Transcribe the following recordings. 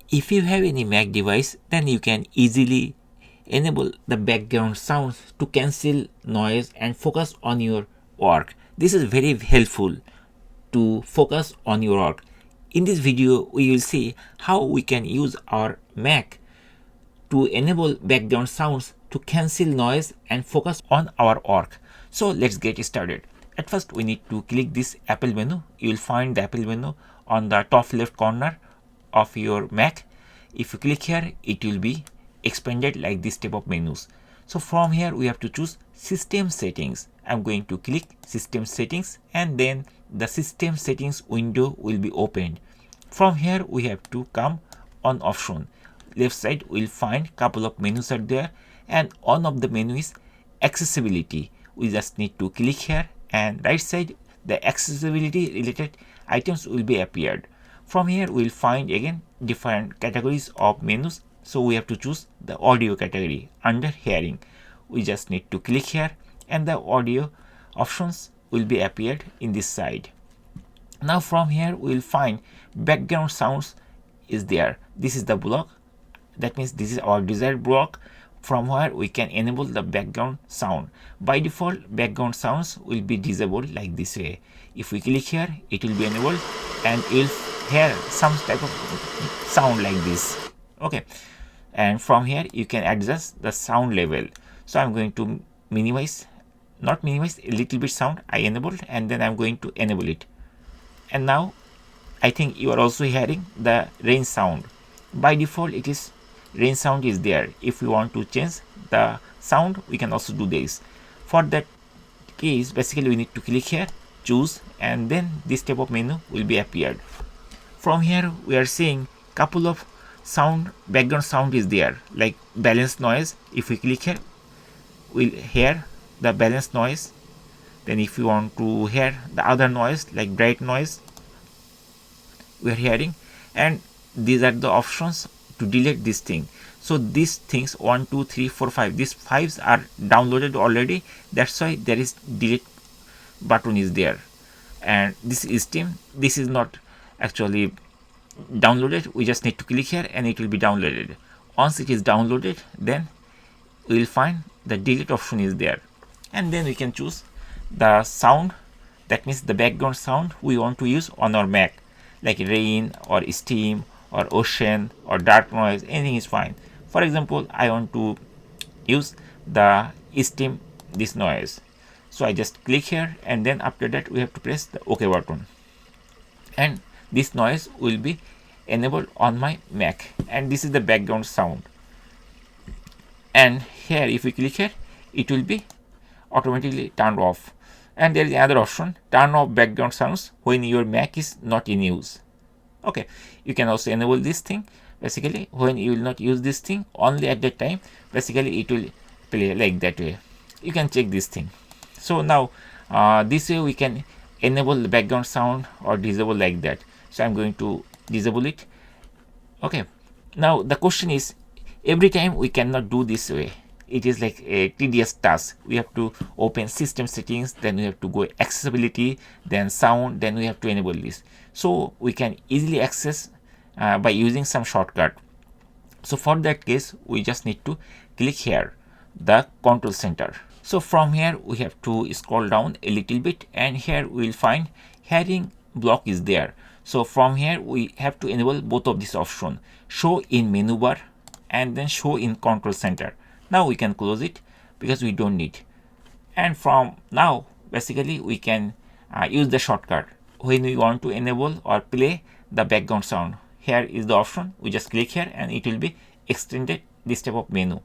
If you have any Mac device, then you can easily enable the background sounds to cancel noise and focus on your work. This is very helpful to focus on your work. In this video, we will see how we can use our Mac to enable background sounds to cancel noise and focus on our work. So let's get started. At first, we need to click this Apple menu. You will find the Apple menu on the top left corner of your Mac. If you click here, it will be expanded like this type of menus. So from here, we have to choose System Settings. I'm going to click System Settings, and then the System Settings window will be opened. From here, we have to come on Option. Left side, we'll find couple of menus are there, and one of the menu is Accessibility. We just need to click here, and right side, the accessibility related items will be appeared. From here, we'll find again different categories of menus. So we have to choose the audio category under hearing. We just need to click here, and the audio options will be appeared in this side. Now from here, we'll find background sounds is there. This is the block. That means this is our desired block from where we can enable the background sound. By default, background sounds will be disabled like this way. If we click here, it will be enabled, and you'll hear some type of sound like this. Okay, and from here you can adjust the sound level. So I'm going to minimize, not minimize, a little bit sound I enabled, and then I'm going to enable it. And now I think you are also hearing the rain sound. By default, it is rain sound is there. If we want to change the sound, we can also do this. For that case, basically we need to click here, choose, and then this type of menu will be appeared. From here, we are seeing couple of sound, background sound is there, like balance noise. If we click here, we'll hear the balance noise. Then if you want to hear the other noise like bright noise, we are hearing, and these are the options to delete this thing. So these things 1, 2, 3, 4, 5, these 5s are downloaded already. That's why there is delete button is there. And this is Steam. This is not actually downloaded. We just need to click here, and it will be downloaded. Once it is downloaded, then we will find the delete option is there, and then we can choose the sound. That means the background sound we want to use on our Mac, like rain or steam or ocean or dark noise. Anything is fine. For example, I want to use the steam, this noise. So I just click here, and then after that we have to press the OK button, and this noise will be enabled on my Mac, and this is the background sound. And here, if we click here, it will be automatically turned off. And there is another option, turn off background sounds when your Mac is not in use. Okay, you can also enable this thing. Basically, when you will not use this thing, only at that time, basically it will play like that way. You can check this thing. So now, this way we can enable the background sound or disable like that. So I'm going to disable it. Okay, now the question is, every time we cannot do this way. It is like a tedious task. We have to open system settings, then we have to go accessibility, then sound, then we have to enable this. So we can easily access by using some shortcut. So for that case, we just need to click here, the control center. So from here, we have to scroll down a little bit, and here we will find hearing block is there. So from here, we have to enable both of these options, show in menu bar and then show in control center. Now we can close it because we don't need. And from now, basically we can use the shortcut when we want to enable or play the background sound. Here is the option. We just click here, and it will be extended this type of menu.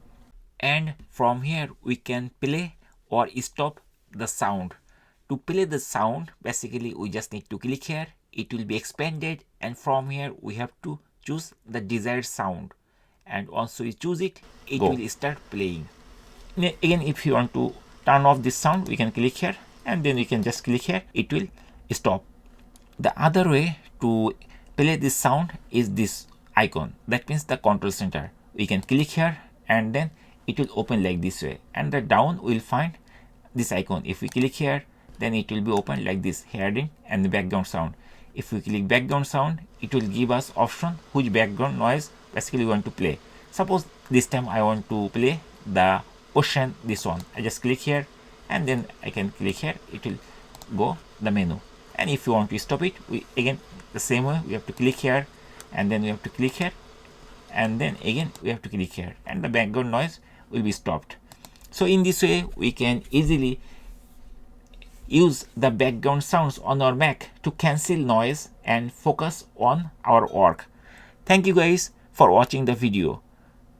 And from here we can play or stop the sound. To play the sound, basically we just need to click here. It will be expanded, and from here we have to choose the desired sound. And once we choose it, it will start playing. Again, if you want to turn off this sound, we can click here, and then we can just click here. It will stop. The other way to play this sound is this icon. That means the control center. We can click here, and then it will open like this way. And the down will find this icon. If we click here, then it will be open like this, hearing and the background sound. If we click background sound, it will give us option which background noise basically we want to play. Suppose this time I want to play the ocean, this one. I just click here and then I can click here, it will go the menu. And if you want to stop it, we again the same way, we have to click here and then we have to click here and then again we have to click here and the background noise will be stopped. So in this way we can easily use the background sounds on our Mac to cancel noise and focus on our work. Thank you guys for watching the video.